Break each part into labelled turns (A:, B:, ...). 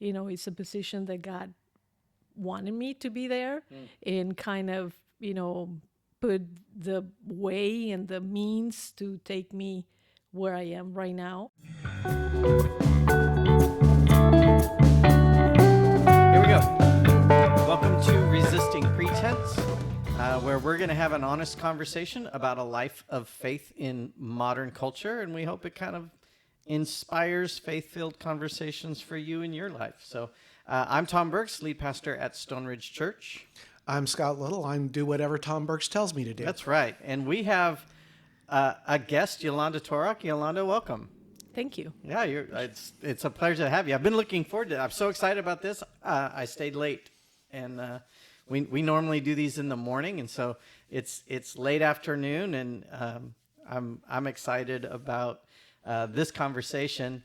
A: it's a position that God wanted me to be there, and kind of, put the way and the means to take me where I am right now.
B: Here we go. Welcome to Resisting Pretense, where we're going to have an honest conversation about a life of faith in modern culture, and we hope it kind of inspires faith-filled conversations for you in your life. So I'm Tom Burks, lead pastor at Stone Ridge Church.
C: I'm Scott Little. I'm do whatever Tom Burks tells me to do.
B: That's right. And we have a guest, Yolanda Torok. Yolanda, welcome.
A: Thank you.
B: Yeah, it's a pleasure to have you. I've been looking forward to it. I'm so excited about this. I stayed late, and we normally do these in the morning, and so it's late afternoon, and I'm excited about this conversation.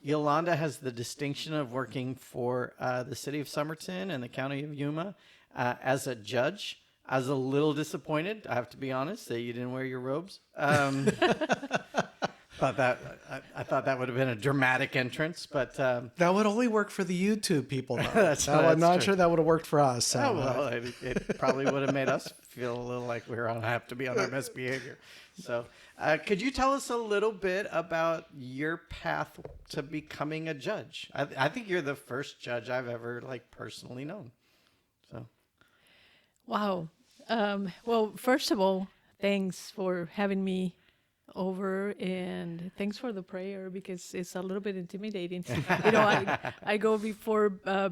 B: Yolanda has the distinction of working for the city of Somerton and the county of Yuma as a judge. I was a little disappointed, I have to be honest, that you didn't wear your robes. I thought that would have been a dramatic entrance, but
C: that would only work for the YouTube people, though.
B: That's
C: I'm not
B: true.
C: sure that would have worked for us. So,
B: oh, well, it probably would have made us feel a little like have to be on our best behavior. So, could you tell us a little bit about your path to becoming a judge? I think you're the first judge I've ever personally known. So,
A: Wow. Well, first of all, thanks for having me over, and thanks for the prayer, because it's a little bit intimidating. I go before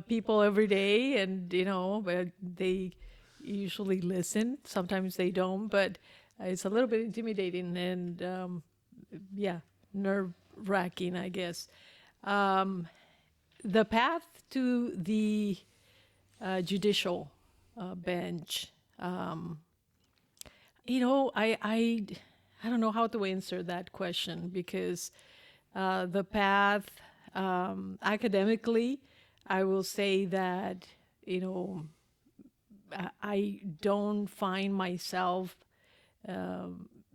A: people every day, and but they usually listen. Sometimes they don't, but it's a little bit intimidating and nerve-wracking, I guess. The path to the judicial bench, I don't know how to answer that question, because the path, academically, I will say that, I don't find myself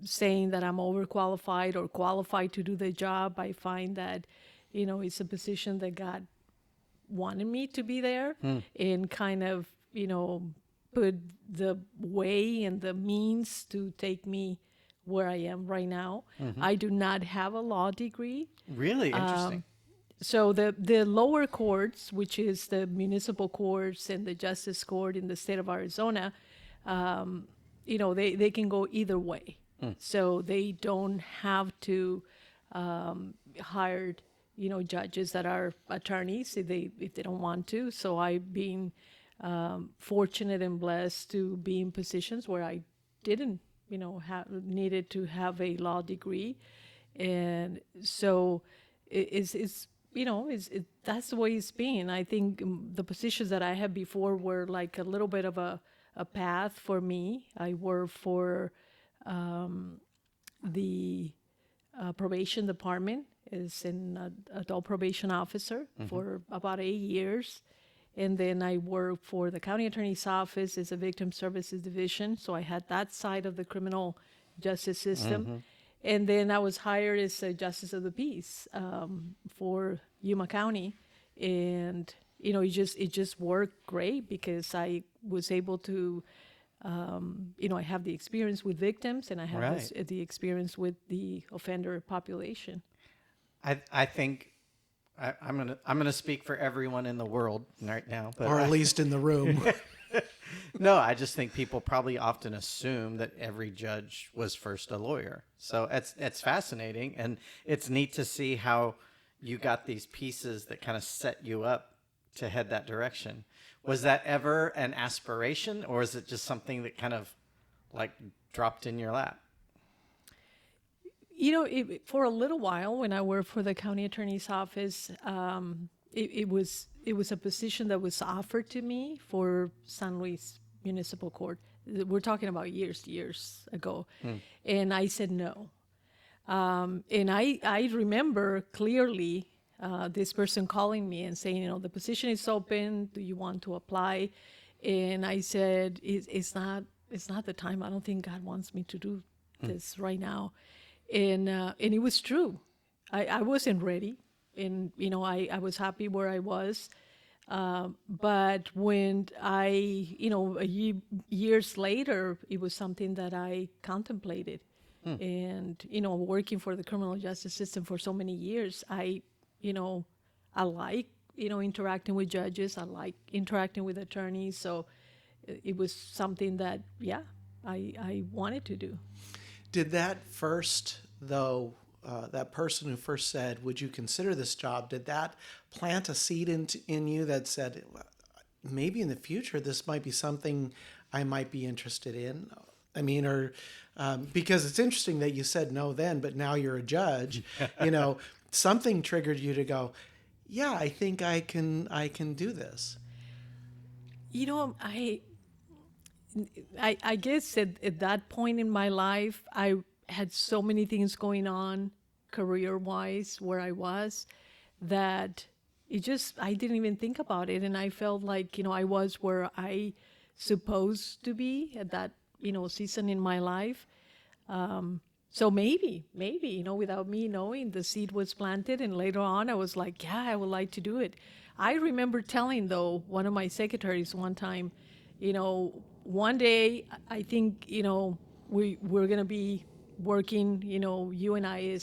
A: saying that I'm overqualified or qualified to do the job. I find that, it's a position that God wanted me to be there, and kind of, put the way and the means to take me where I am right now. I do not have a law degree.
B: really interesting.
A: So the lower courts, which is the municipal courts and the justice court in the state of Arizona, they can go either way. So they don't have to hire, judges that are attorneys if they don't want to. So I've been fortunate and blessed to be in positions where I didn't needed to have a law degree. And so that's the way it's been. I think the positions that I had before were like a little bit of a path for me. I worked for the probation department as an adult probation officer for about 8 years. And then I worked for the county attorney's office as a victim services division. So I had that side of the criminal justice system. And then I was hired as a justice of the peace for Yuma County. And, it just worked great, because I was able to, I have the experience with victims, and I have the experience with the offender population.
B: I think I'm gonna speak for everyone in the world right now, but
C: or at least in the room.
B: No, I just think people probably often assume that every judge was first a lawyer. So it's fascinating, and it's neat to see how you got these pieces that kind of set you up to head that direction. Was that ever an aspiration, or is it just something that kind of dropped in your lap?
A: For a little while, when I worked for the county attorney's office, it was a position that was offered to me for San Luis Municipal Court. We're talking about years ago. And I said no. And I remember clearly this person calling me and saying, the position is open. Do you want to apply? And I said, it's not the time. I don't think God wants me to do this right now. And it was true. I wasn't ready. and I was happy where I was. But when years later, it was something that I contemplated. And, working for the criminal justice system for so many years, I like, interacting with judges. I like interacting with attorneys. So it was something that, yeah, I wanted to do.
C: Did that first, though, that person who first said, "Would you consider this job?" Did that plant a seed in you that said, maybe in the future this might be something I might be interested in? I mean, or because it's interesting that you said no then, but now you're a judge. Something triggered you to go, yeah, I think I can do this.
A: I guess at that point in my life, I had so many things going on career-wise where I was that I didn't even think about it. And I felt like, I was where I supposed to be at that, season in my life. So maybe, without me knowing, the seed was planted. And later on, I was like, yeah, I would like to do it. I remember telling, though, one of my secretaries one time, one day, I think, we're going to be working, you and I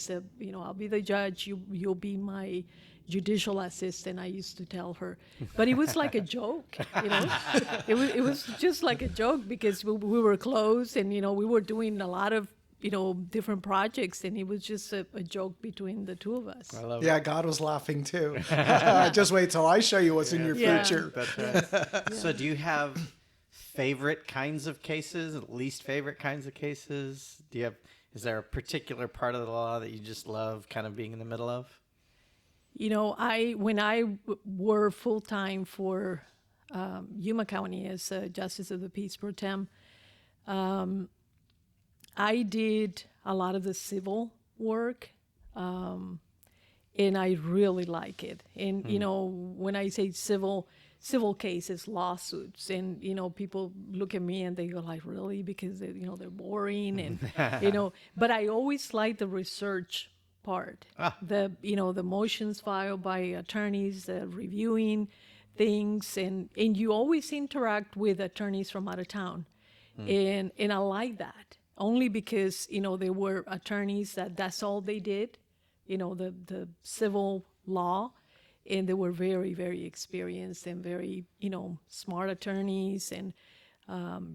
A: I'll be the judge, you'll be my judicial assistant, I used to tell her. But it was like a joke, it was just like a joke because we were close and, we were doing a lot of, different projects, and it was just a joke between the two of us.
B: I love
C: Yeah, God was laughing too. Just wait till I show you what's in your
A: Yeah.
C: future.
B: That's right. So do you have favorite kinds of cases, least favorite kinds of cases? Is there a particular part of the law that you just love kind of being in the middle of?
A: When I were full-time for Yuma County as a Justice of the Peace Pro Tem, I did a lot of the civil work, and I really like it. And, when I say civil cases, lawsuits, and, people look at me and they go like, really? Because, they're boring. And, but I always like the research part, the motions filed by attorneys, reviewing things. And you always interact with attorneys from out of town. And I like that. Only because, there were attorneys that's all they did, the civil law, and they were very, very experienced and very, smart attorneys. And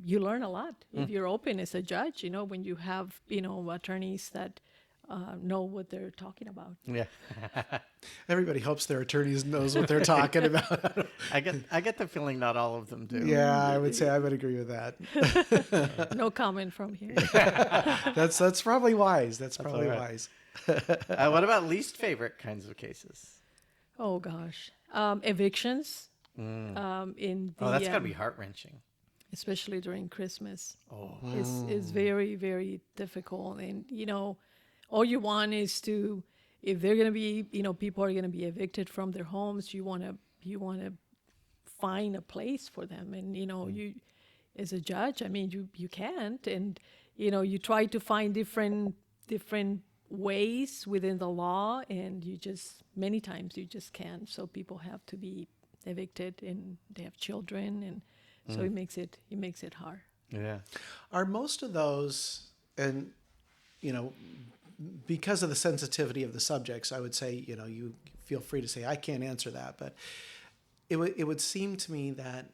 A: you learn a lot if you're open as a judge, when you have, attorneys that know what they're talking about.
B: Yeah.
C: Everybody hopes their attorneys knows what they're talking about.
B: I get the feeling not all of them do.
C: Yeah, I would agree with that.
A: No comment from here.
C: That's probably wise. That's probably
B: all right.
C: wise.
B: What about least favorite kinds of cases?
A: Oh, gosh. Evictions. In the,
B: That's got to be heart-wrenching.
A: especially during Christmas.
B: Oh.
A: Is very, very difficult. And, all you want is to, if they're going to be, people are going to be evicted from their homes, you want to find a place for them. And, you, as a judge, I mean, you can't. And, you try to find different ways within the law, and many times you just can't. So people have to be evicted, and they have children, and so it makes it hard.
B: Yeah.
C: Are most of those, and because of the sensitivity of the subjects, I would say, you feel free to say I can't answer that, but it would seem to me that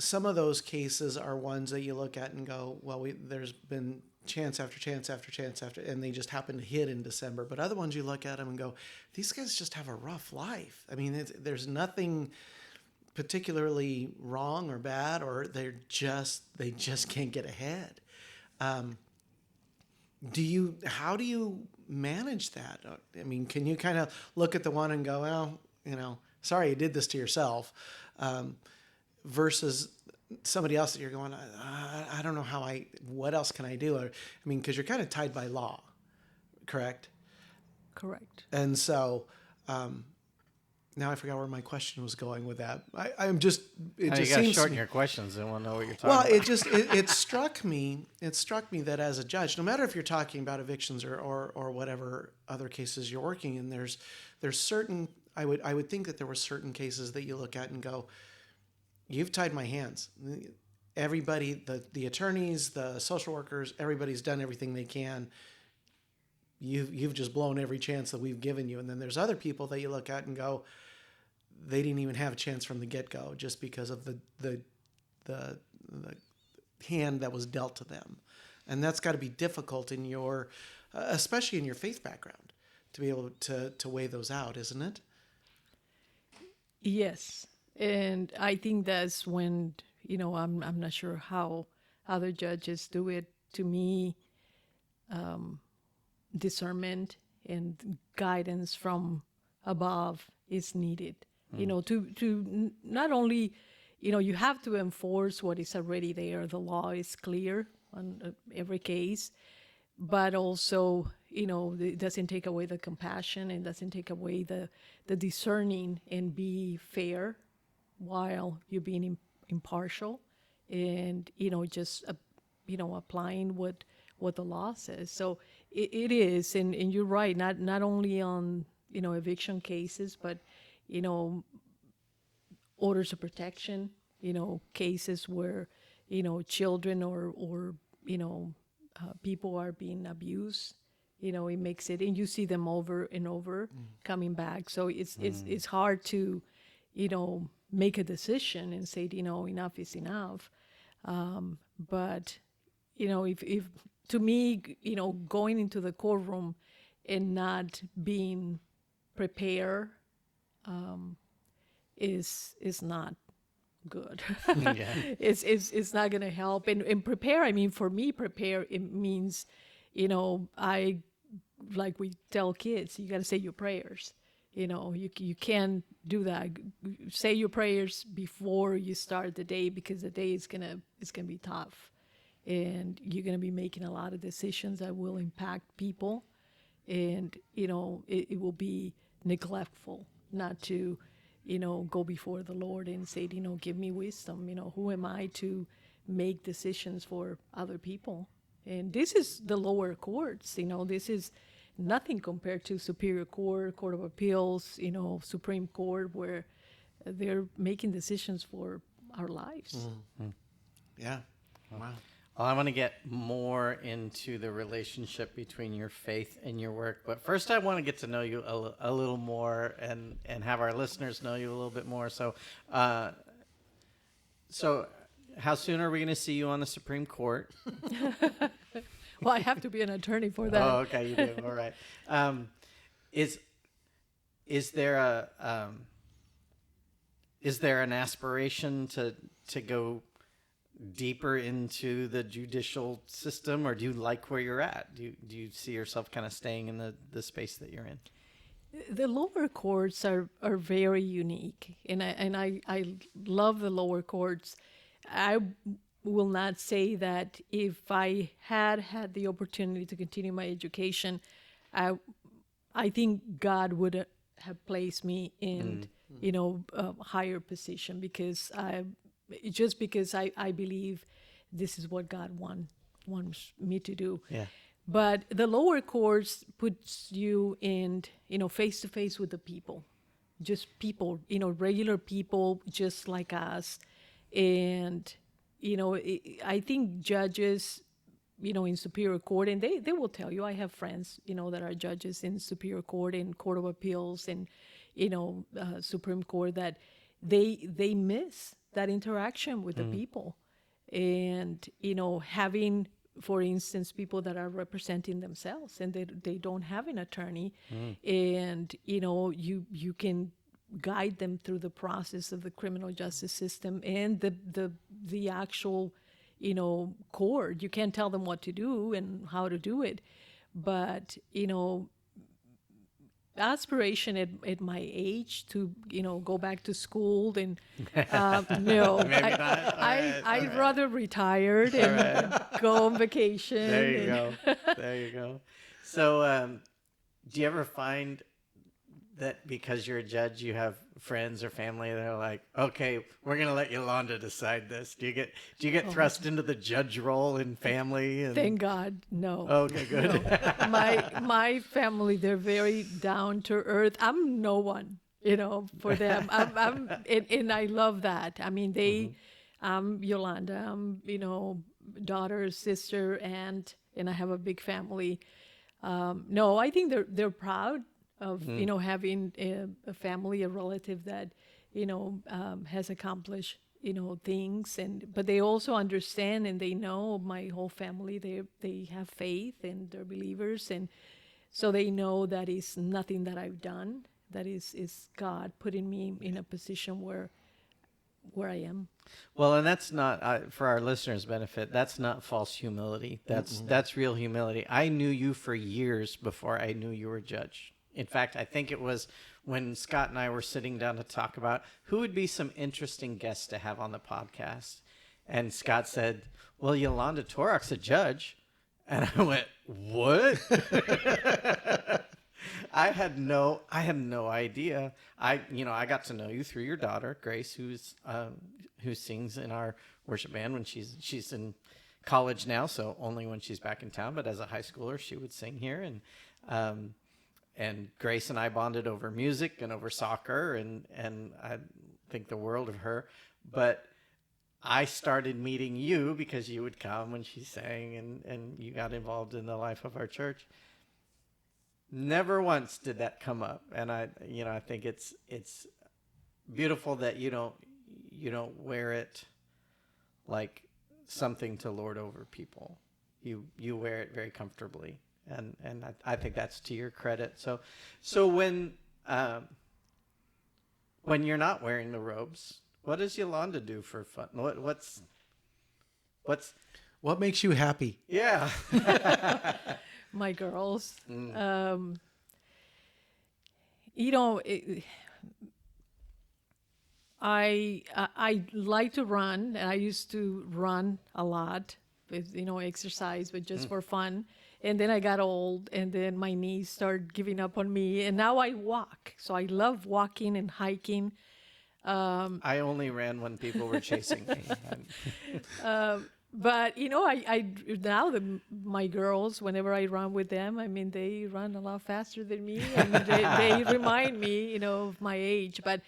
C: some of those cases are ones that you look at and go, well, there's been chance after chance after chance after, and they just happen to hit in December. But other ones you look at them and go, these guys just have a rough life. I mean, there's nothing particularly wrong or bad, or they just can't get ahead. How do you manage that? I mean, can you kind of look at the one and go, well, sorry you did this to yourself, versus somebody else that you're going, I don't know what else can I do? I mean, because you're kind of tied by law, correct?
A: Correct.
C: And so, now I forgot where my question was going with that. I'm just, it
B: Now you
C: just
B: got to
C: seems to
B: shorten
C: me,
B: your questions, and we'll know what you're talking
C: well,
B: about.
C: it struck me, that as a judge, no matter if you're talking about evictions or whatever other cases you're working in, there's certain, I would think that there were certain cases that you look at and go, you've tied my hands. Everybody, the attorneys, the social workers, everybody's done everything they can. You've just blown every chance that we've given you. And then there's other people that you look at and go, they didn't even have a chance from the get-go just because of the hand that was dealt to them. And that's got to be difficult in your, especially in your faith background, to be able to weigh those out, isn't it?
A: Yes, and I think that's when I'm not sure how other judges do it. To me, discernment and guidance from above is needed. To not only, you have to enforce what is already there. The law is clear on every case, but also, it doesn't take away the compassion and doesn't take away the discerning and be fair while you're being impartial and, just, applying what the law says. So it is, and you're right, not only on, eviction cases, but, orders of protection, cases where, children or people are being abused. It makes it, and you see them over and over coming back. So it's hard to, make a decision and say, enough is enough. But if to me, going into the courtroom and not being prepared is not good.
B: Yeah.
A: It's not going to help. And prepare, I mean, for me, prepare, it means, I, like we tell kids, you got to say your prayers. You can't do that. Say your prayers before you start the day, because the day is gonna be tough, and you're gonna be making a lot of decisions that will impact people, and it will be neglectful not to go before the Lord and say, give me wisdom. Who am I to make decisions for other people? And this is the lower courts. This is nothing compared to Superior Court, Court of Appeals, Supreme Court, where they're making decisions for our lives.
C: Yeah. Wow.
B: Well, I want to get more into the relationship between your faith and your work. But first, I want to get to know you a little more and have our listeners know you a little bit more. So how soon are we going to see you on the Supreme Court?
A: Well, I have to be an attorney for that.
B: Oh, okay, you do. All right. Is there an aspiration to go deeper into the judicial system, or do you like where you're at? Do you see yourself kind of staying in the space that you're in?
A: The lower courts are very unique, and I love the lower courts. I will not say that if I had the opportunity to continue my education, I think God would have placed me in a higher position, because I believe this is what God wants me to do.
B: Yeah.
A: But the lower courts puts you in, face to face with the people, just people, regular people just like us. And, I think judges, in Superior Court, and they will tell you, I have friends, that are judges in Superior Court and Court of Appeals and, Supreme Court, that they miss that interaction with the people. And, having, for instance, people that are representing themselves and they don't have an attorney, and you can guide them through the process of the criminal justice system and the actual court. You can't tell them what to do and how to do it, but aspiration at my age to go back to school, and no, I'd rather retired and go on vacation.
B: There you go. There you go. So, do you ever find that because you're a judge, you have friends or family that are like, okay, we're gonna let Yolanda decide this? Do you get thrust into the judge role in family? And
A: Thank God, no.
B: okay, good.
A: No. My family, they're very down to earth. I'm no one, for them. And I love that. I mean, I'm Yolanda. I'm, daughter, sister, aunt, and I have a big family. No, I think they're proud of having a family, a relative that has accomplished things, but they also understand and they know my whole family. They have faith and they're believers, and so they know that is nothing that I've done. That is God putting me in a position where I am.
B: Well, and that's not for our listeners' benefit. That's not false humility. That's real humility. I knew you for years before I knew you were a judge. In fact, I think it was when Scott and I were sitting down to talk about who would be some interesting guests to have on the podcast, and Scott said, "Well, Yolanda Torok's a judge," and I went, "What?" I had no idea. I got to know you through your daughter, Grace, who sings in our worship band when she's in college now, so only when she's back in town. But as a high schooler, she would sing here, and Grace and I bonded over music and over soccer, and I think the world of her. But I started meeting you because you would come when she sang, and you got involved in the life of our church. Never once did that come up, and I think it's beautiful that you don't wear it like something to lord over people. You wear it very comfortably, and I think that's to your credit. So when you're not wearing the robes, what does Yolanda do for fun?
C: What makes you happy?
B: Yeah.
A: My girls. I like to run, and I used to run a lot with exercise, but just for fun. And then I got old, and then my knees started giving up on me, and now I walk. So I love walking and hiking.
B: I only ran when people were chasing me.
A: But I now my girls, whenever I run with them, I mean they run a lot faster than me, and they remind me, of my age. But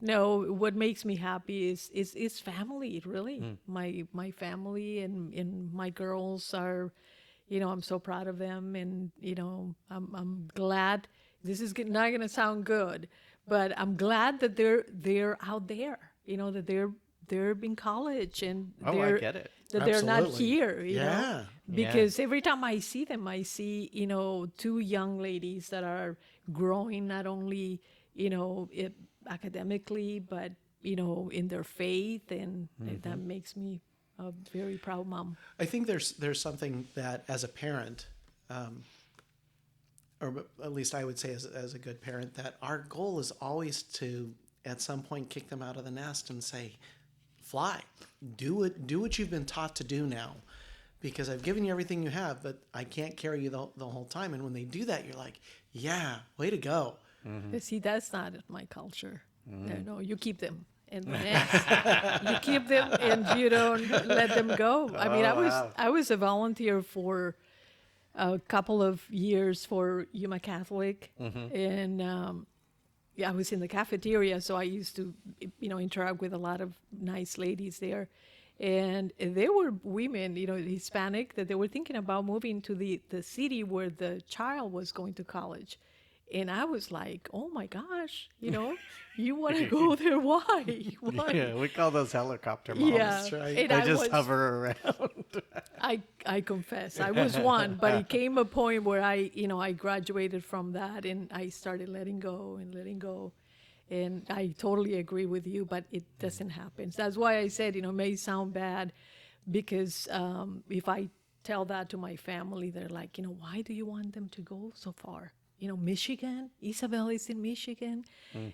A: no, what makes me happy is family, really. My family and my girls are, I'm so proud of them, and I'm glad. This is not gonna sound good, but I'm glad that they're out there. That they're in college, and
B: I get it.
A: that they're not
C: Absolutely.
A: here,
C: Yeah.
A: because every time I see them, I see, two young ladies that are growing, not only, academically, but, in their faith. And that makes me a very proud mom.
C: I think there's something that as a parent, or at least I would say as a good parent, that our goal is always to at some point kick them out of the nest and say, fly, do what you've been taught to do now, because I've given you everything you have, but I can't carry you the whole time. And when they do that, you're like, yeah, way to go.
A: But see, that's not my culture. No, you keep them in the nest. You keep them and you don't let them go. I mean, I was a volunteer for a couple of years for Yuma Catholic, and I was in the cafeteria, so I used to, interact with a lot of nice ladies there. And there were women, Hispanic, that they were thinking about moving to the city where the child was going to college. And I was like, oh my gosh, you want to go there? Why? Why?
B: Yeah, we call those helicopter moms.
A: Yeah,
C: That's right.
A: and
B: They just hover around.
A: I confess, I was one, but it came a point where I graduated from that, and I started letting go. And I totally agree with you, but it doesn't happen. So that's why I said, it may sound bad, because if I tell that to my family, they're like, why do you want them to go so far? Michigan, Isabel is in Michigan.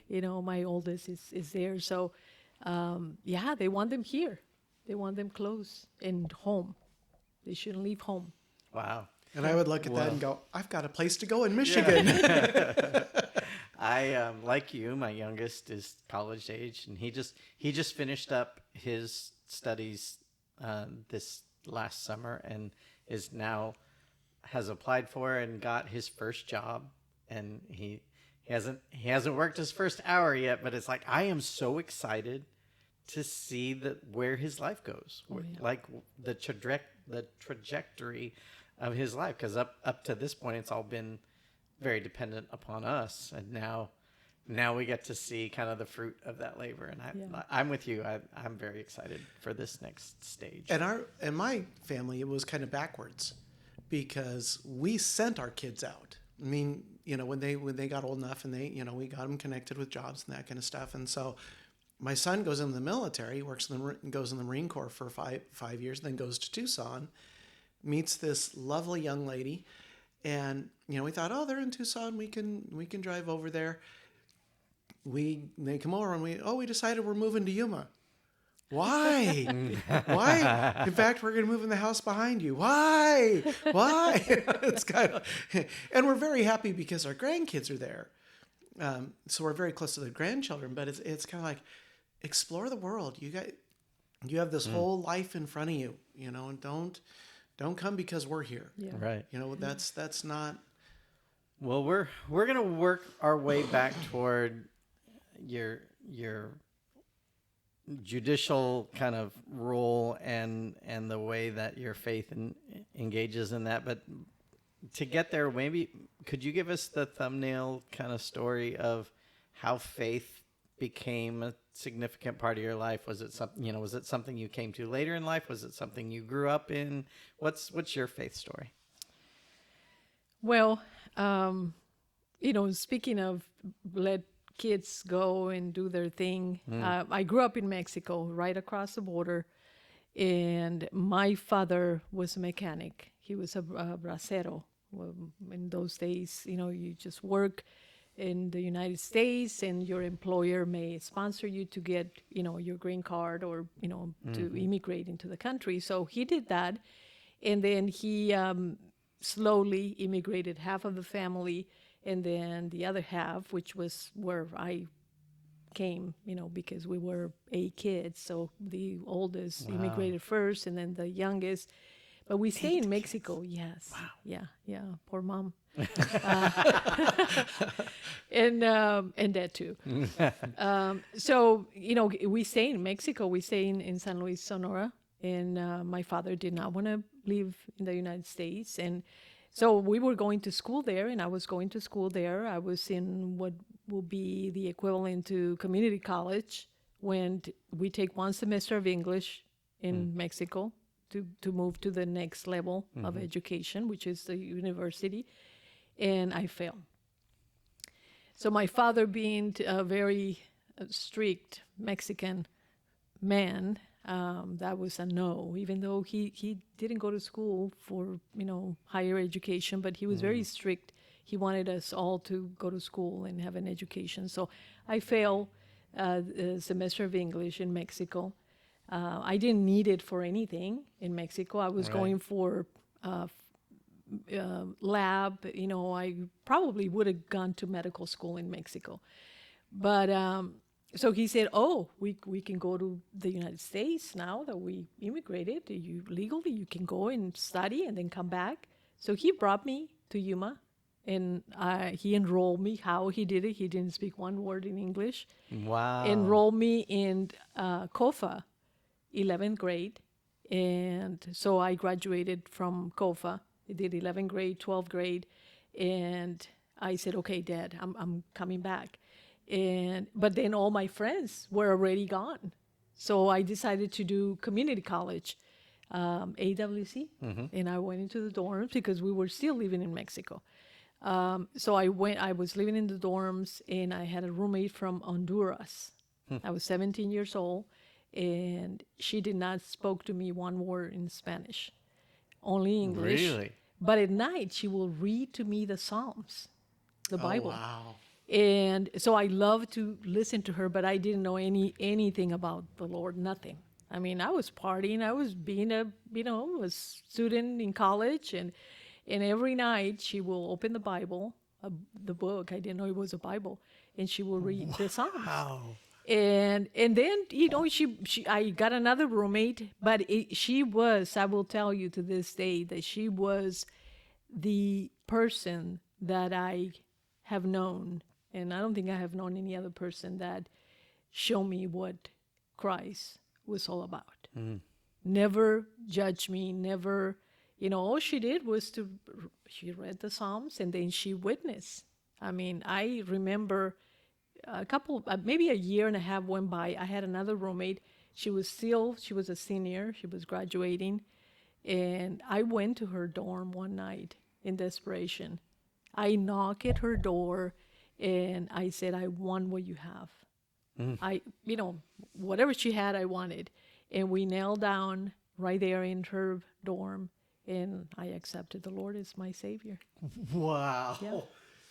A: My oldest is there. So, they want them here. They want them close and home. They shouldn't leave home.
B: Wow.
C: And I would look at that and go, I've got a place to go in Michigan.
B: I like you. My youngest is college age, and he just finished up his studies this last summer, and is now has applied for and got his first job, and he hasn't worked his first hour yet, but it's like I am so excited to see where his life goes, like the trajectory of his life, because up to this point it's all been very dependent upon us, and now we get to see kind of the fruit of that labor, and I'm with you. I'm very excited for this next stage.
C: And my family, it was kind of backwards, because we sent our kids out. I mean, when they got old enough, and we got them connected with jobs and that kind of stuff, and so my son goes in the military, goes in the Marine Corps for five years, then goes to Tucson, meets this lovely young lady. And, we thought, oh, they're in Tucson. We can drive over there. They come over and we decided we're moving to Yuma. Why? Why? In fact, we're going to move in the house behind you. Why? It's kind of, and we're very happy because our grandkids are there. So we're very close to the grandchildren, but it's kind of like, explore the world. You have this whole life in front of you, and don't come because we're here.
A: Yeah.
B: Right.
C: That's not.
B: Well, we're gonna work our way back toward your judicial kind of role and the way that your faith engages in that. But to get there, maybe could you give us the thumbnail kind of story of how faith became a significant part of your life? Was it something, was it something you came to later in life? Was it something you grew up in? What's your faith story?
A: Well, speaking of let kids go and do their thing, I grew up in Mexico, right across the border, and my father was a mechanic. He was a bracero. Well, in those days, you just work in the United States, and your employer may sponsor you to get, your green card, or, to immigrate into the country. So he did that. And then he slowly immigrated half of the family, and then the other half, which was where I came, because we were 8 kids. So the oldest immigrated first, and then the youngest. But we stay in Mexico. Yes. Wow. Yeah. Poor mom. And that too. So, we stay in Mexico. We stay in San Luis, Sonora. And my father did not want to live in the United States. And so we were going to school there, and I was going to school there. I was in what will be the equivalent to community college, when we take 1 semester of English in Mexico to move to the next level of education, which is the university. And I failed. So my father, being a very strict Mexican man, that was a no, even though he didn't go to school for, higher education, but he was very strict. He wanted us all to go to school and have an education. So I failed a semester of English in Mexico. I didn't need it for anything in Mexico. I was going for lab. I probably would have gone to medical school in Mexico. But so he said, oh, we can go to the United States now that we immigrated. Legally, you can go and study and then come back. So he brought me to Yuma, and he enrolled me. How he did it, he didn't speak one word in English.
B: Wow.
A: Enrolled me in COFA, 11th grade. And so I graduated from COFA. I did 11th grade, 12th grade. And I said, okay, Dad, I'm coming back. But then all my friends were already gone. So I decided to do community college, AWC. And I went into the dorms because we were still living in Mexico. So I was living in the dorms, and I had a roommate from Honduras. I was 17 years old, and she did not spoke to me one word in Spanish, only English.
B: Really?
A: But at night, she will read to me the Psalms, the Bible.
C: Oh, wow.
A: And so I loved to listen to her, but I didn't know anything about the Lord, nothing. I mean, I was partying. I was being a student in college, And every night she will open the Bible, the book. I didn't know it was a Bible, and she will read the Psalms.
B: Wow.
A: And then she I got another roommate, but she was, I will tell you to this day, that she was the person that I have known, and I don't think I have known any other person that showed me what Christ was all about. Never judged me, never, all she did was she read the Psalms and then she witnessed. I mean, I remember maybe a year and a half went by. I had another roommate. She was a senior. She was graduating. And I went to her dorm one night in desperation. I knocked at her door and I said, I want what you have. Whatever she had, I wanted. And we knelt down right there in her dorm and I accepted the Lord as my Savior.
B: Wow.
A: Yeah.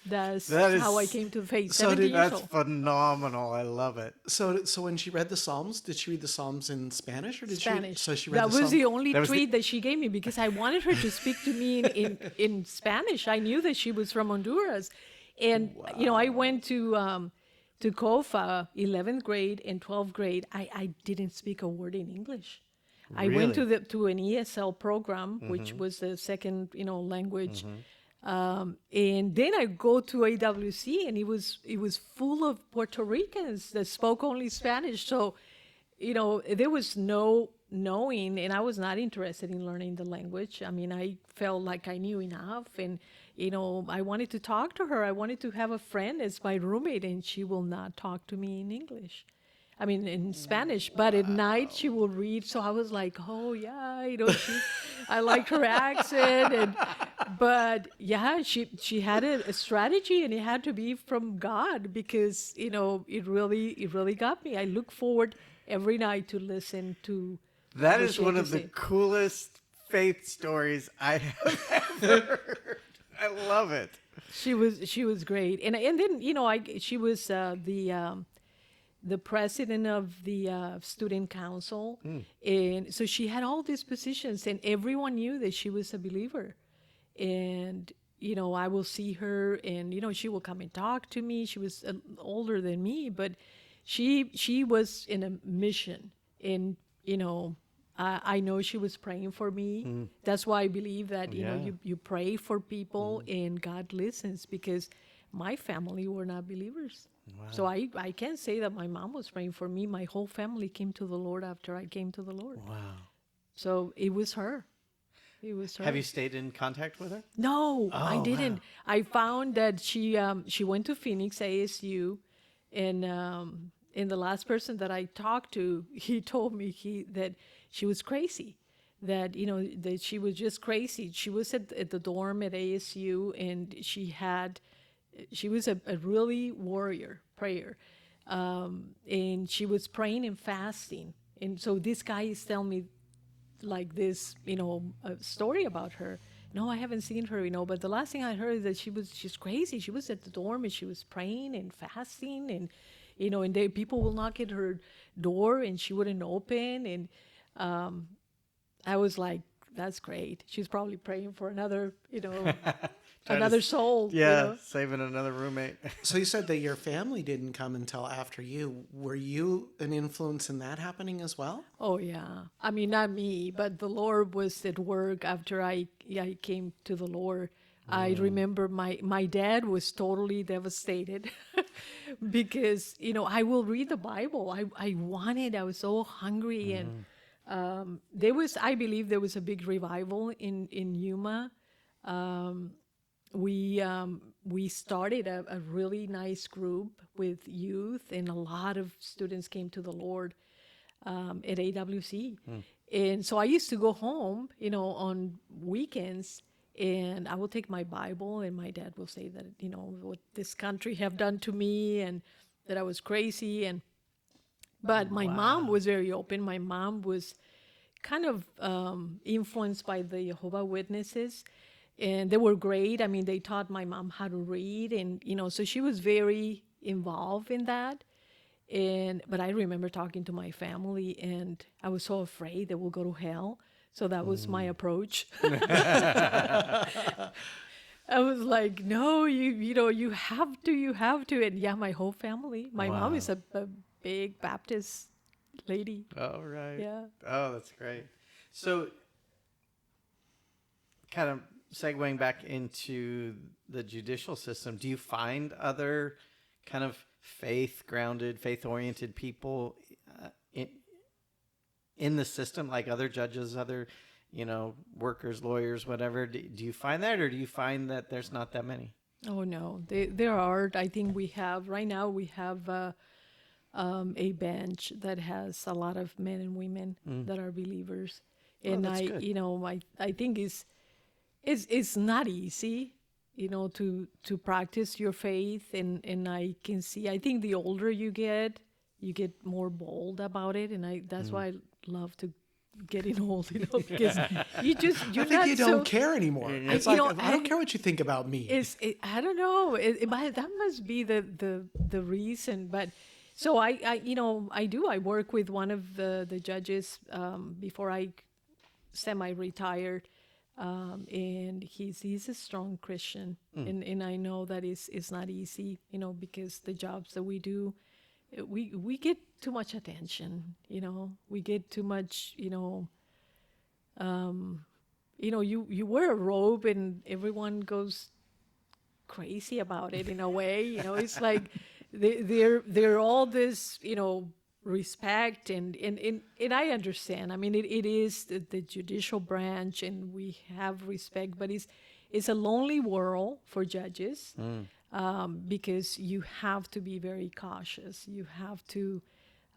A: That's
B: That is-
A: how I came to faith.
C: So
A: 70 years
B: That's
A: old.
B: phenomenal. I love it.
C: So when she read the Psalms, did she read the Psalms in Spanish or did
A: Spanish.
C: she? So she read
A: that
C: the
A: was
C: Psalms.
A: the only
B: That was the-
A: treat that she gave me because I wanted her to speak to me in Spanish. I knew that she was from Honduras, and I went to COFA 11th grade and 12th grade. I didn't speak a word in English. I went to an ESL program, which was the second language. And then I go to AWC, and it was full of Puerto Ricans that spoke only Spanish. So, there was no knowing, and I was not interested in learning the language. I mean, I felt like I knew enough, and I wanted to talk to her. I wanted to have a friend as my roommate, and she will not talk to me in English. I mean, in Spanish, but at night she will read. So I was like, oh yeah, I liked her accent, but yeah, she had a strategy, and it had to be from God because it really got me. I look forward every night to listen to.
B: That
A: what
B: is
A: she
B: one
A: had
B: of
A: to
B: the
A: say.
B: coolest faith stories I have ever heard. I love it.
A: She was great, and then she was the president of the student council, and so she had all these positions, and everyone knew that she was a believer. And I will see her, and she will come and talk to me. She was older than me, but she was in a mission, and I know she was praying for me. That's why I believe that you pray for people and God listens, because my family were not believers.
B: Wow.
A: So I can't say that my mom was praying for me. My whole family came to the Lord after I came to the Lord.
B: Wow.
A: So it was her. It was her.
B: Have you stayed in contact with her?
A: No, I
B: Oh,
A: didn't.
B: wow.
A: I found that she went to Phoenix ASU, and the last person that I talked to, he told me that she was crazy, that that she was just crazy. She was at the dorm at ASU, and she was a really warrior prayer, and she was praying and fasting. And so this guy is telling me like this, a story about her. No, I haven't seen her, but the last thing I heard is that she's crazy. She was at the dorm and she was praying and fasting, and and people will knock at her door and she wouldn't open. And I was like, that's great. She's probably praying for another, another soul.
B: Yeah, saving another roommate.
C: So you said that your family didn't come until after you. Were you an influence in that happening as well?
A: Oh yeah. I mean, not me, but the Lord was at work after I came to the Lord. I remember my dad was totally devastated because, I will read the Bible. I was so hungry. And I believe there was a big revival in Yuma. We started a really nice group with youth, and a lot of students came to the Lord at AWC. And so I used to go home, on weekends, and I will take my Bible, and my dad will say that, what this country have done to me, and that I was crazy. But my mom was very open. My mom was kind of influenced by the Jehovah Witnesses. And they were great. I mean, they taught my mom how to read, and so she was very involved in that. But I remember talking to my family, and I was so afraid that we'll go to hell. So that was my approach. I was like, no, you have to. And yeah, my whole family. My mom is a big Baptist lady.
B: Oh, right.
A: Yeah.
B: Oh, that's great. So, kind of segueing back into the judicial system, do you find other kind of faith-grounded, faith-oriented people in the system, like other judges, other, workers, lawyers, whatever? Do you find that, or do you find that there's not that many?
A: Oh no, there are. I think we have right now. We have a bench that has a lot of men and women that are believers, and
B: that's good.
A: I think it's not easy, to practice your faith, and I can see. I think the older you get more bold about it, and that's why I love to getting old, because you're
C: I think
A: not
C: you don't care anymore. It's
A: you
C: like,
A: know,
C: I don't care what you think about me.
A: I don't know. That must be the reason. But so I work with one of the judges before I semi-retired, and he's a strong Christian, and I know that it's not easy, because the jobs that we do, we get too much attention, we get too much, you wear a robe and everyone goes crazy about it in a way. It's like they're all this, respect, and I understand. I mean, it is the judicial branch, and we have respect, but it's a lonely world for judges, because you have to be very cautious. You have to,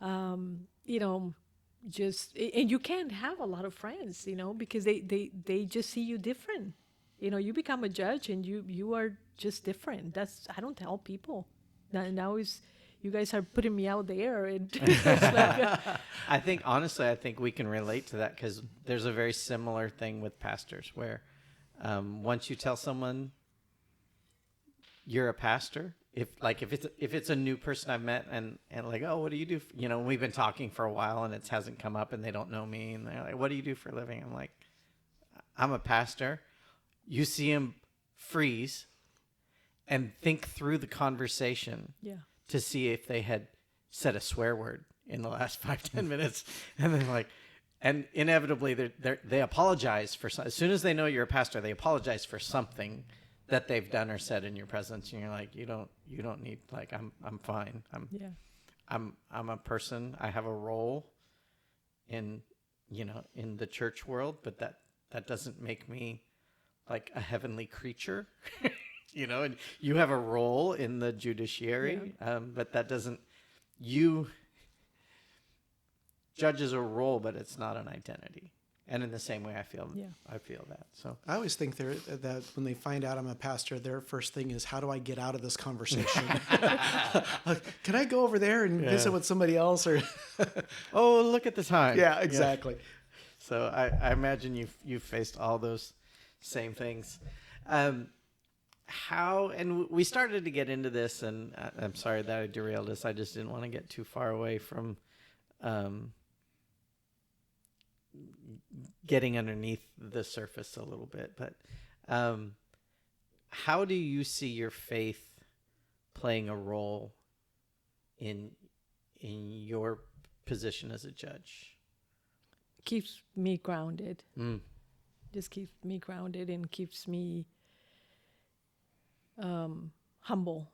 A: and you can't have a lot of friends, because they just see you different. You become a judge and you are just different. I don't tell people. Now you guys are putting me out there, and it's like,
B: I think we can relate to that, because there's a very similar thing with pastors where once you tell someone you're a pastor, if it's a new person I've met and like, oh, what do you do? We've been talking for a while and it hasn't come up and they don't know me, and they're like, what do you do for a living? I'm like, I'm a pastor. You see them freeze and think through the conversation
A: yeah.
B: to see if they had said a swear word in the last 5-10 minutes, and then like, and inevitably they apologize for as soon as they know you're a pastor, they apologize for something that they've done or said in your presence, and you're like, you don't need, like, I'm fine. I'm a person. I have a role in the church world, but that doesn't make me like a heavenly creature. And you have a role in the judiciary, but that doesn't, judge is a role, but it's not an identity. And in the same way, I feel that. So
C: I always think that when they find out I'm a pastor, their first thing is, how do I get out of this conversation? Can I go over there and visit with somebody else? Or
B: oh, look at the time.
C: Yeah, exactly.
B: Yeah. So I imagine you've faced all those same things. How, and we started to get into this, and I'm sorry that I derailed us. I just didn't want to get too far away from getting underneath the surface a little bit. But how do you see your faith playing a role in your position as a judge?
A: Keeps me grounded. Just keeps me grounded and keeps me humble.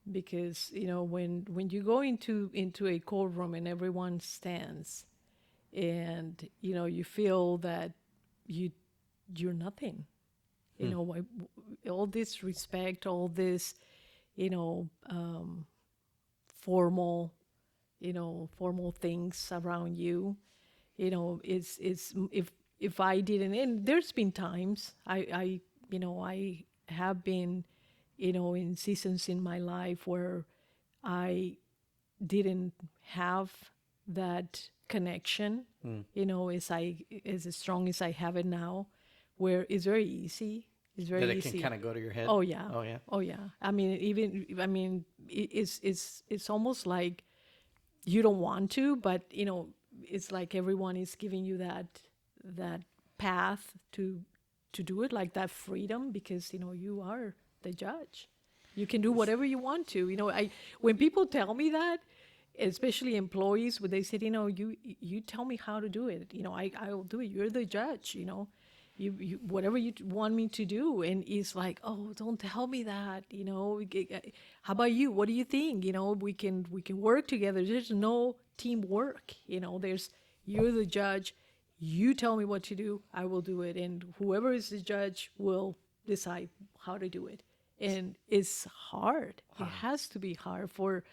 A: Because when you go into a courtroom and everyone stands, and you feel that you're nothing, all this respect, all this formal things around you, it's if I didn't, and there's been times I have been in seasons in my life where I didn't have that connection, as strong as I have it now, where it's very easy. It's very
B: that it
A: easy.
B: can kind of go to your head.
A: Oh yeah.
B: Oh yeah.
A: Oh yeah. I mean, it's almost like you don't want to, but it's like everyone is giving you that path to do it, like that freedom, because you are the judge. You can do whatever you want to. I when people tell me that, especially employees, when they say, you tell me how to do it. I will do it. You're the judge. You whatever you want me to do. And it's like, oh, don't tell me that. How about you? What do you think? We can work together. There's no teamwork. There's you're the judge. You tell me what to do. I will do it. And whoever is the judge will decide how to do it. And it's hard. It has to be hard for,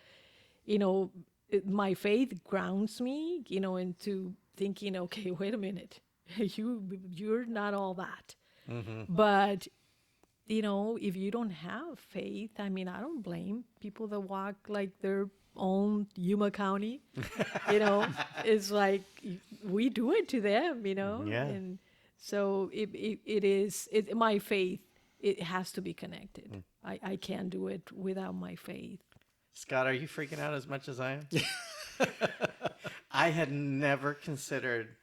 A: my faith grounds me, into thinking, okay, wait a minute, you're not all that. But if you don't have faith, I mean, I don't blame people that walk like their own Yuma County. It's like we do it to them,
B: Yeah.
A: and so it is my faith. It has to be connected. I can't do it without my faith.
B: Scott, are you freaking out as much as I am? I had never considered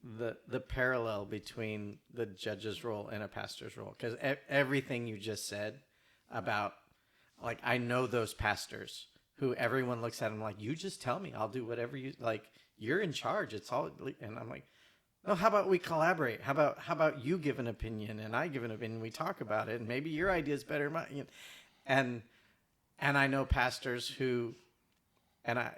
B: the parallel between the judge's role and a pastor's role, because everything you just said about, like, I know those pastors who everyone looks at them like, you just tell me, I'll do whatever you like. You're in charge. It's all, and I'm like, no, how about we collaborate? How about you give an opinion and I give an opinion? We talk about it, and maybe your idea is better than mine. And I know pastors who, and I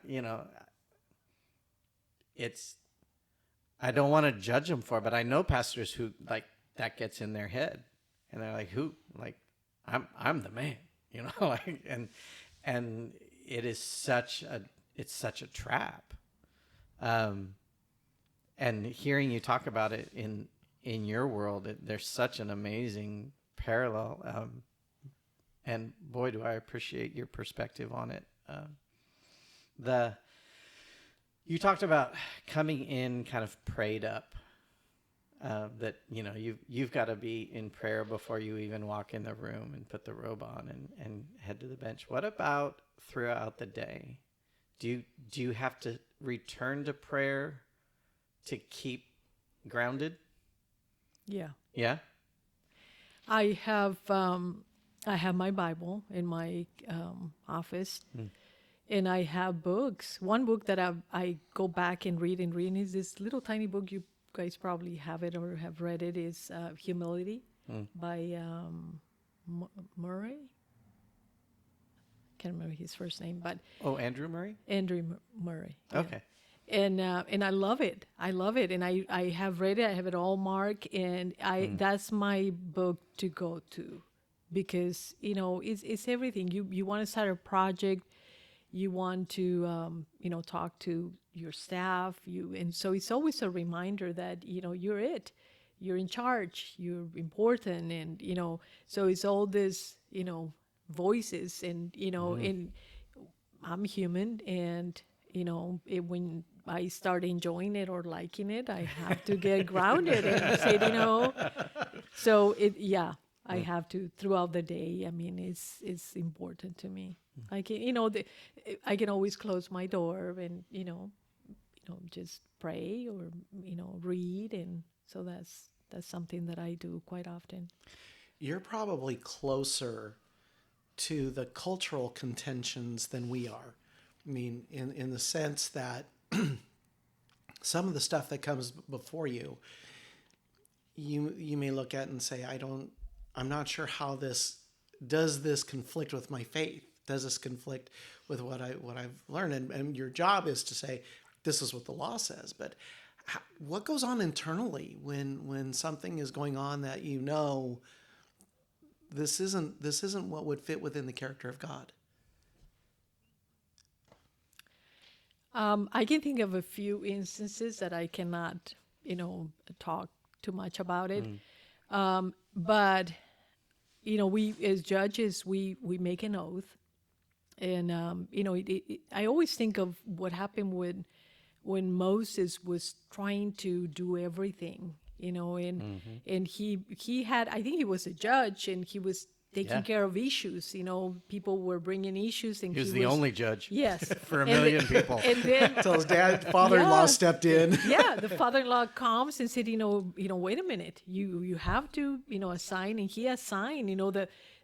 B: don't want to judge them for it, but I know pastors who, like, that gets in their head, and they're like, who? Like, I'm the man, like, and it's such a trap. And hearing you talk about it in your world, there's such an amazing parallel. And boy, do I appreciate your perspective on it. You talked about coming in kind of prayed up. That you've got to be in prayer before you even walk in the room and put the robe on and head to the bench. What about throughout the day? Do you have to return to prayer to keep grounded?
A: Yeah.
B: Yeah.
A: I have my Bible in my office, and I have books. One book that I go back and read is this little tiny book. You guys probably have it or have read it. Is Humility by Murray. Can't remember his first name, but
B: Andrew Murray.
A: Murray. Yeah.
B: Okay.
A: And I love it. I love it, and I have read it. I have it all marked, and that's my book to go to, because it's everything. You want to start a project, you want to talk to your staff, and so it's always a reminder that you're in charge, you're important, and so it's all this voices, and and I'm human, and when I start enjoying it or liking it, I have to get grounded and say, so I have to throughout the day. I mean, it's important to me. I can, I can always close my door and, just pray or, read. And so that's something that I do quite often.
C: You're probably closer to the cultural contentions than we are. I mean, in the sense that some of the stuff that comes before you may look at and say, I'm not sure how does this conflict with my faith? Does this conflict with what I've learned? And your job is to say, this is what the law says. But what goes on internally when something is going on that this isn't what would fit within the character of God?
A: I can think of a few instances that I cannot, talk too much about it. But, we as judges, we make an oath. And, I always think of what happened when Moses was trying to do everything, and he had, I think he was a judge, and he was taking
B: Yeah.
A: care of issues. People were bringing issues, and
B: He was the only judge.
A: Yes.
B: For a
A: And the-
B: million people.
A: And then
C: Until his father-in-law
A: Yeah.
C: stepped in.
A: yeah, the father-in-law comes and said, wait a minute, you have to, assign, and he assigned,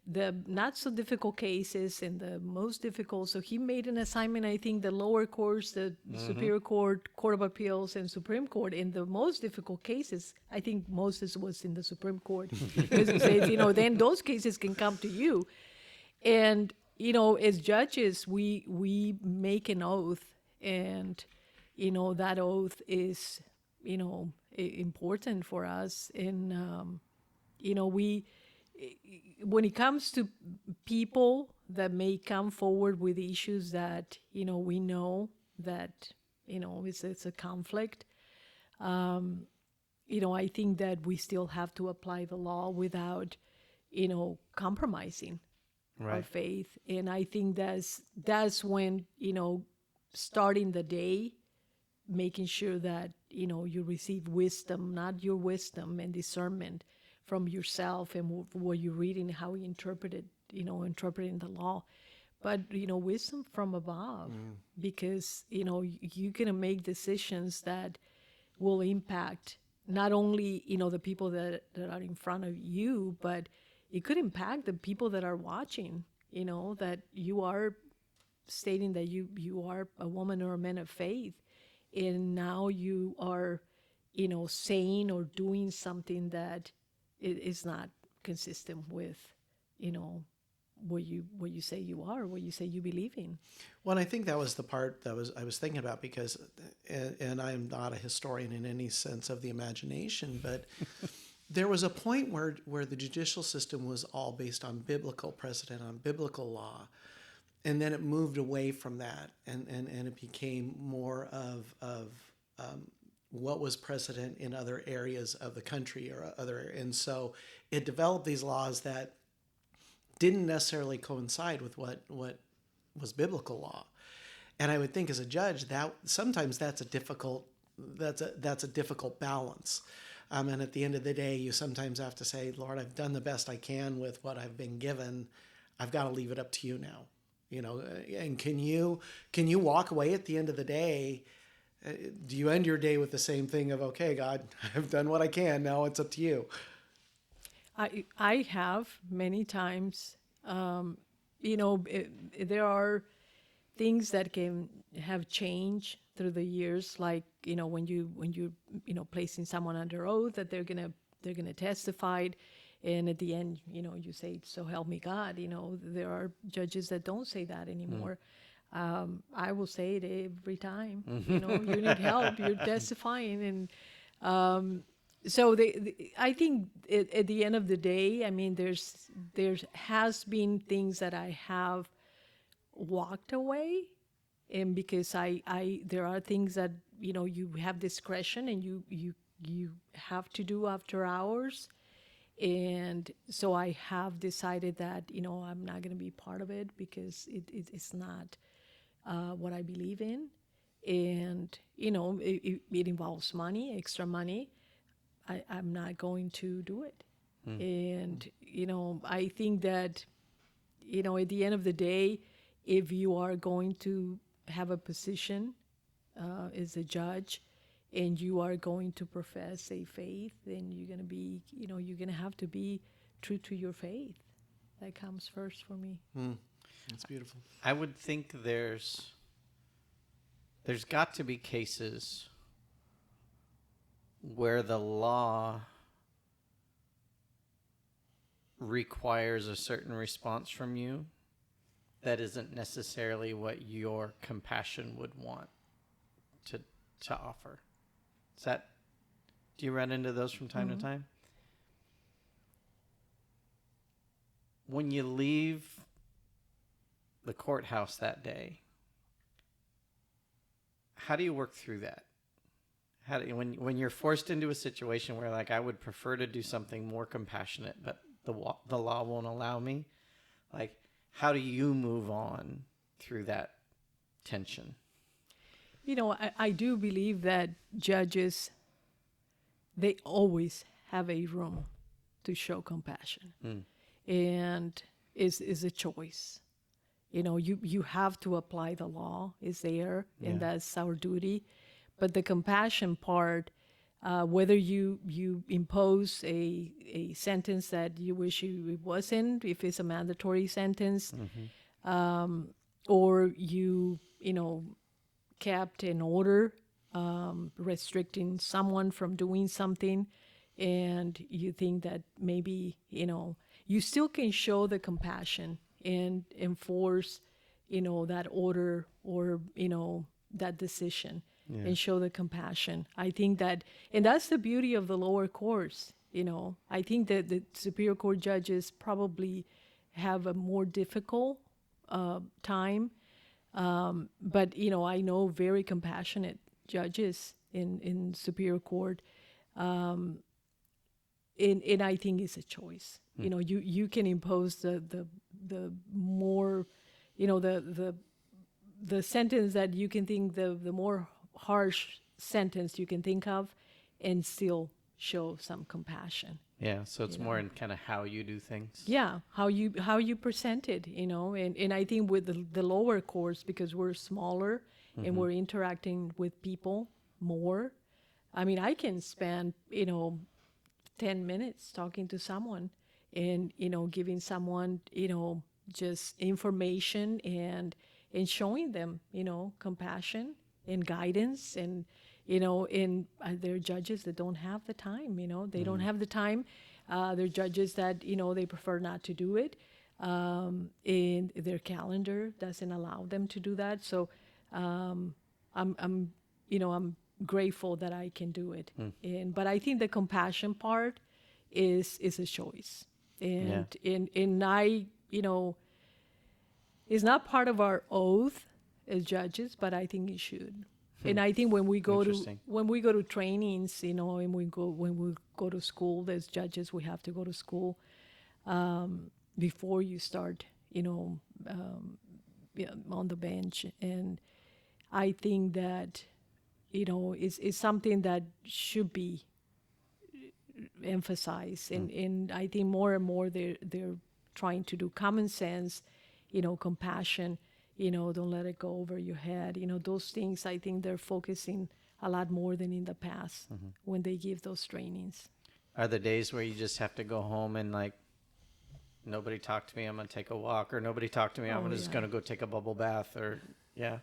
A: the not so difficult cases and the most difficult. So he made an assignment. I think the lower courts, the Superior Court, Court of Appeals, and Supreme Court. In the most difficult cases, I think Moses was in the Supreme Court because he says, then those cases can come to you. And as judges, we make an oath, and that oath is important for us. And we when it comes to people that may come forward with issues that we know that it's a conflict. I think that we still have to apply the law without compromising our
B: Right.
A: faith. And I think that's when starting the day, making sure that you receive wisdom, not your wisdom and discernment from yourself and what you're reading, how you interpret it, interpreting the law, but wisdom from above, because you're gonna make decisions that will impact not only the people that are in front of you, but it could impact the people that are watching. That you are stating that you are a woman or a man of faith, and now you are saying or doing something that is not consistent with what you say you are, what you say you believe in.
C: Well, and I think that was the part that I was thinking about, because, and I am not a historian in any sense of the imagination, but there was a point where the judicial system was all based on biblical precedent, on biblical law, and then it moved away from that, and it became more of what was precedent in other areas of the country or and so it developed these laws that didn't necessarily coincide with what was biblical law. And I would think as a judge that sometimes that's a difficult balance. And at the end of the day, you sometimes have to say, Lord, I've done the best I can with what I've been given. I've got to leave it up to you now. And can you walk away at the end of the day? Do you end your day with the same thing of, okay, God, I've done what I can. Now it's up to you.
A: I have many times. There are things that can have changed through the years, like when you placing someone under oath that they're gonna testify, and at the end you say, so help me God. There are judges that don't say that anymore. I will say it every time. You need help. You're testifying, and so I think at the end of the day, I mean, there has been things that I have walked away, and because there are things that you have discretion and you have to do after hours, and so I have decided that I'm not going to be part of it because it's not what I believe in, and it involves money, extra money. I'm not going to do it. And I think that at the end of the day, if you are going to have a position as a judge and you are going to profess a faith, then you're going to be you're going to have to be true to your faith. That comes first for me.
C: That's beautiful.
B: I would think there's got to be cases where the law requires a certain response from you that isn't necessarily what your compassion would want to offer. Do you run into those from time to time? When you leave the courthouse that day, how do you work through that? When you're forced into a situation where, like, I would prefer to do something more compassionate, but the law won't allow me, like, how do you move on through that tension?
A: I do believe that judges, they always have a room to show compassion. and is a choice. You have to apply the law is there, and
B: Yeah.
A: that's our duty. But the compassion part, whether you impose a sentence that you wish it wasn't, if it's a mandatory sentence, or you kept an order restricting someone from doing something, and you think that maybe you still can show the compassion and enforce that order, or that decision,
B: Yeah.
A: and show the compassion. I think that, and that's the beauty of the lower courts. I think that the superior court judges probably have a more difficult time, but I know very compassionate judges in superior court, and I think it's a choice. You can impose the more, the sentence that you can think, the more harsh sentence you can think of, and still show some compassion.
B: Yeah. So it's more in kind of how you do things.
A: Yeah, how you present it, and I think with the lower courts, because we're smaller and we're interacting with people more. I mean, I can spend 10 minutes talking to someone, and giving someone just information, and showing them compassion and guidance, and there are judges that don't have the time. They don't have the time. There are judges that they prefer not to do it, and their calendar doesn't allow them to do that. So I'm grateful that I can do it. But I think the compassion part is a choice, and I it's not part of our oath as judges, but I think it should. And I think when we go to
B: Interesting.
A: trainings, and when we go to school as judges, we have to go to school before you start, on the bench. And I think that is something that should be emphasized. And I think more and more they're trying to do common sense, compassion. Don't let it go over your head. Those things, I think they're focusing a lot more than in the past when they give those trainings.
B: Are there days where you just have to go home and like, nobody talk to me, I'm gonna take a walk, or nobody talk to me, I'm just gonna go take a bubble bath, or
A: Yeah.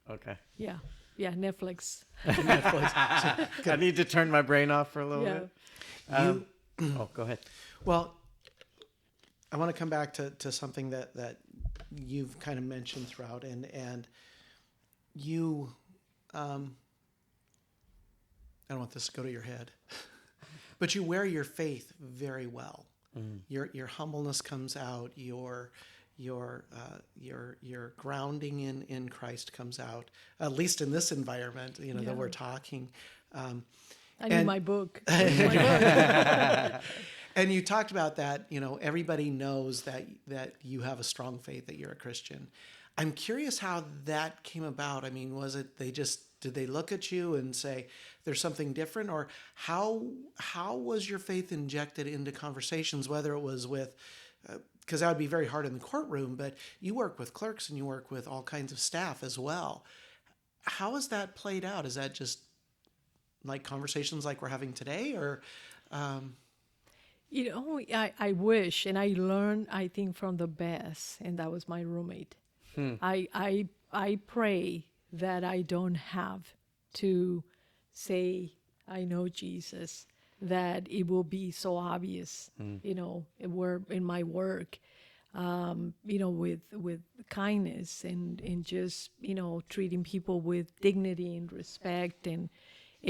B: okay.
A: Yeah. Netflix.
B: I need to turn my brain off for a little
A: Yeah.
B: bit. Go ahead.
C: Well, I want to come back to something that you've kind of mentioned throughout, and you, I don't want this to go to your head, but you wear your faith very well. Your humbleness comes out. Your grounding in Christ comes out. At least in this environment, that we're talking.
A: I need my book.
C: And you talked about that, everybody knows that you have a strong faith, that you're a Christian. I'm curious how that came about. I mean, was it did they look at you and say there's something different, or how was your faith injected into conversations, whether it was with, because that would be very hard in the courtroom, but you work with clerks and you work with all kinds of staff as well. How has that played out? Is that just like conversations like we're having today, or?
A: I wish, and I learned, I think, from the best, and that was my roommate. I pray that I don't have to say I know Jesus, that it will be so obvious, in my work, with kindness, and just treating people with dignity and respect, and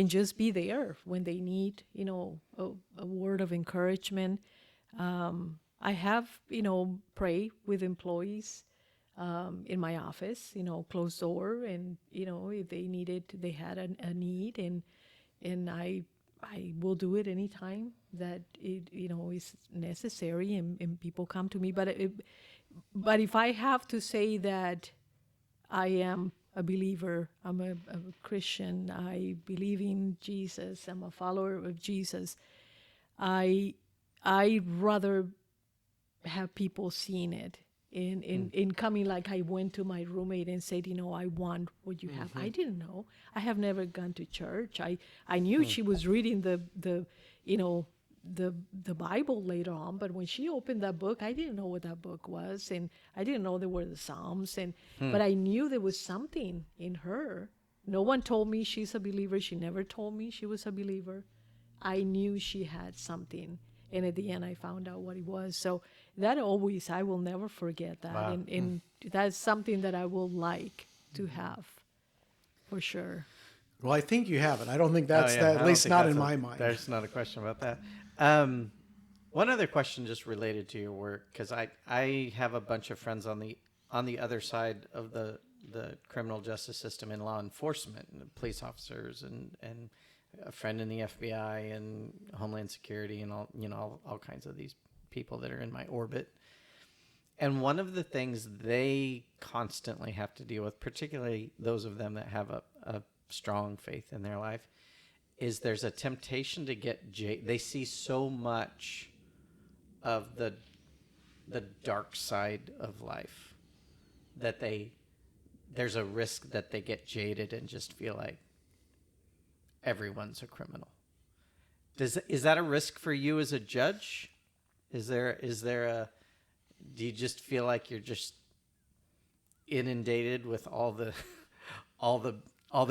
A: just be there when they need, a word of encouragement. I have, pray with employees in my office, closed door, and, if they had a need, and I will do it anytime that it, is necessary, and people come to me. But if I have to say that I am a believer, I'm a Christian, I believe in Jesus, I'm a follower of Jesus, I rather have people seeing it. In coming, like I went to my roommate and said, I want what you have. I didn't know. I have never gone to church. I knew she was reading the you know the Bible later on, but when she opened that book, I didn't know what that book was, and I didn't know there were the Psalms, but I knew there was something in her. No one told me she's a believer. She never told me she was a believer. I knew she had something. And at the end, I found out what it was. So that always, I will never forget that.
B: Wow.
A: And that's something that I will like to have for sure.
C: Well, I think you have it. I don't think that's
B: Oh, yeah.
C: that,
B: I
C: at
B: don't
C: least
B: think
C: not
B: that's
C: in my mind.
B: There's not a question about that. One other question just related to your work, because I have a bunch of friends on the other side of the criminal justice system in law enforcement, and police officers, and a friend in the FBI and Homeland Security, and all kinds of these people that are in my orbit. And one of the things they constantly have to deal with, particularly those of them that have a strong faith in their life, is there's a temptation to get they see so much of the dark side of life that there's a risk that they get jaded and just feel like everyone's a criminal. Is that a risk for you as a judge? Is there do you just feel like you're just inundated with all the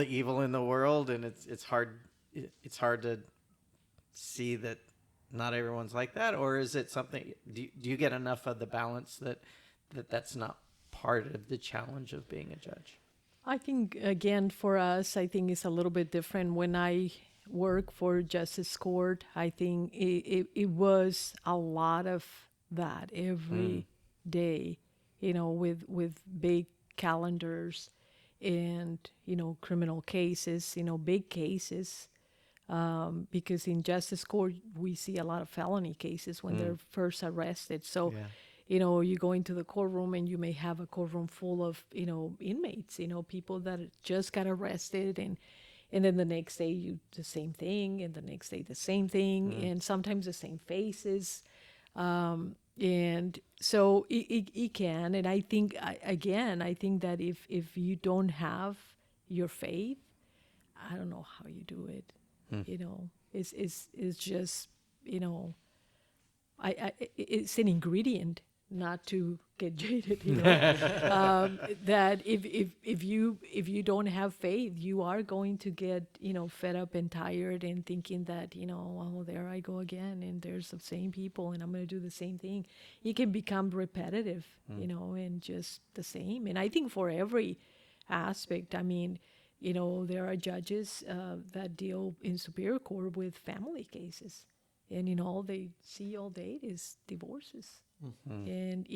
B: evil in the world, and it's hard to see that not everyone's like that? Or is it something, do you get enough of the balance that's not part of the challenge of being a judge?
A: I think, again, for us, I think it's a little bit different. When I work for Justice Court, I think it was a lot of that every day, with big calendars and, criminal cases, big cases. Because in Justice Court, we see a lot of felony cases when they're first arrested. So, you go into the courtroom and you may have a courtroom full of, inmates, people that just got arrested, and then the next day the same thing, and the next day the same thing, and sometimes the same faces. And so it can, and I think, I think that if you don't have your faith, I don't know how you do it. It's just, it's an ingredient not to get jaded, that if you don't have faith, you are going to get, fed up and tired and thinking that, oh, there I go again, and there's the same people, and I'm going to do the same thing. It can become repetitive, and just the same. And I think for every aspect, I mean, there are judges that deal in Superior Court with family cases, and all they see all day is divorces, and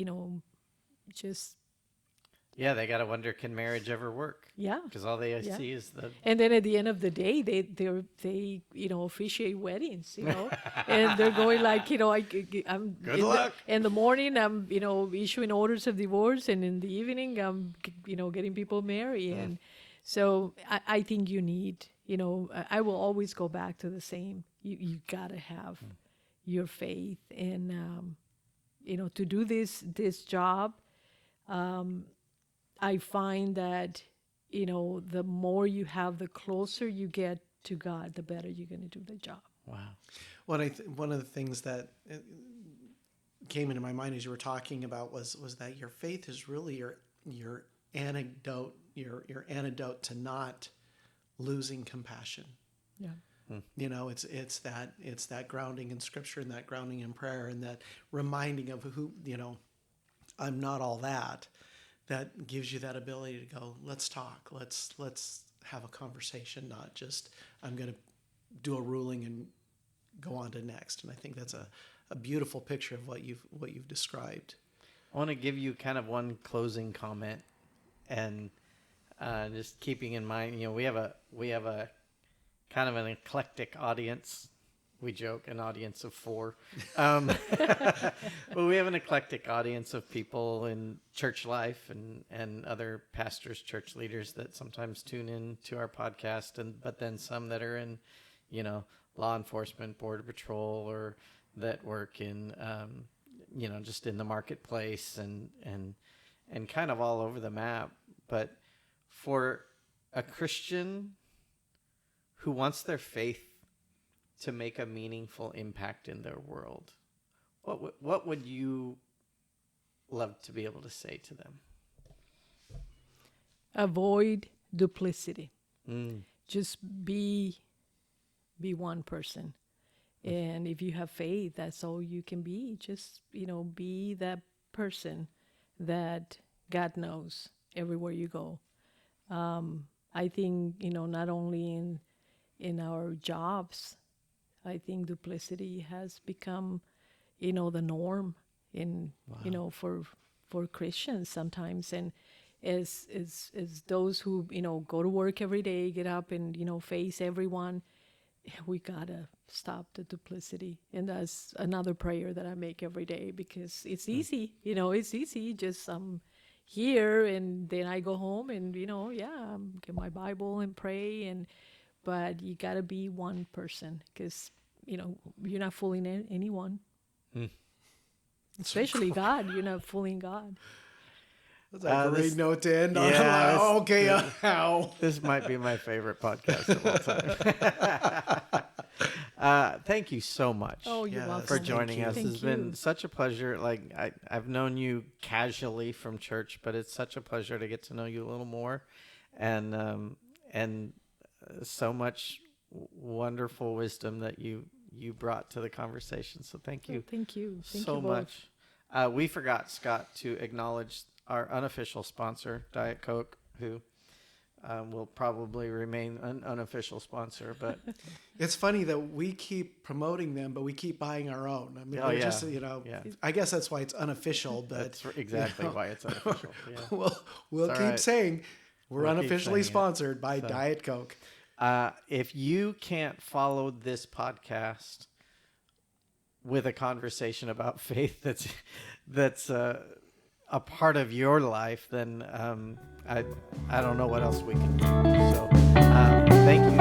A: just
B: they got to wonder, can marriage ever work?
A: Yeah,
B: because all they
A: yeah.
B: see is the.
A: And then at the end of the day, they officiate weddings, and they're going like, I'm
B: Good luck.
A: In the morning, I'm issuing orders of divorce, and in the evening, I'm getting people married, and so I think you need, I will always go back to the same. You gotta have your faith, and to do this job. I find that, the more you have, the closer you get to God, the better you're going to do the job.
B: Wow.
C: One of the things that came into my mind as you were talking about was that your faith is really your antidote, your antidote to not losing compassion.
A: Yeah.
C: It's that grounding in Scripture, and that grounding in prayer, and that reminding of who, I'm not all that. That gives you that ability to go, let's talk, let's have a conversation, not just I'm going to do a ruling and go on to next. And I think that's a beautiful picture of what you've described.
B: I want to give you kind of one closing comment, and just keeping in mind, we have a kind of an eclectic audience. We joke, an audience of 4. But we have an eclectic audience of people in church life and other pastors, church leaders that sometimes tune in to our podcast, but then some that are in, law enforcement, border patrol, or that work in just in the marketplace and kind of all over the map. But for a Christian who wants their faith to make a meaningful impact in their world, what would you love to be able to say to them?
A: Avoid duplicity.
B: Mm.
A: Just be one person. And if you have faith, that's all you can be. Just, be that person that God knows everywhere you go. I think, not only in our jobs, I think duplicity has become, the norm for Christians sometimes. And as those who, go to work every day, get up and, face everyone, we gotta stop the duplicity. And that's another prayer that I make every day, because it's easy, it's easy. Just here, and then I go home and, get my Bible and pray. But you gotta be one person, because, you're not fooling anyone.
B: Mm.
A: Especially God. You're not fooling God.
C: That's a great note to end on.
B: Yeah,
C: Okay, how?
B: This might be my favorite podcast of all time. Thank you so much
A: Oh, you're welcome.
B: for joining us.
A: Thank
B: It's been
A: you.
B: such a pleasure. Like I've known you casually from church, but it's such a pleasure to get to know you a little more, and so much wonderful wisdom that you brought to the conversation. So thank you.
A: Thank you. Thank
B: so
A: you both.
B: much. We forgot, Scott, to acknowledge our unofficial sponsor, Diet Coke, who will probably remain an unofficial sponsor. But
C: It's funny that we keep promoting them, but we keep buying our own. I mean,
B: Oh,
C: we're
B: yeah.
C: just,
B: Yeah.
C: I guess that's why it's unofficial, but
B: that's exactly why it's unofficial. Yeah.
C: we'll
B: It's
C: keep
B: all right.
C: saying we're
B: We'll keep
C: unofficially
B: saying it.
C: sponsored by
B: So-
C: Diet Coke.
B: If you can't follow this podcast with a conversation about faith that's a part of your life, then I don't know what else we can do. So thank you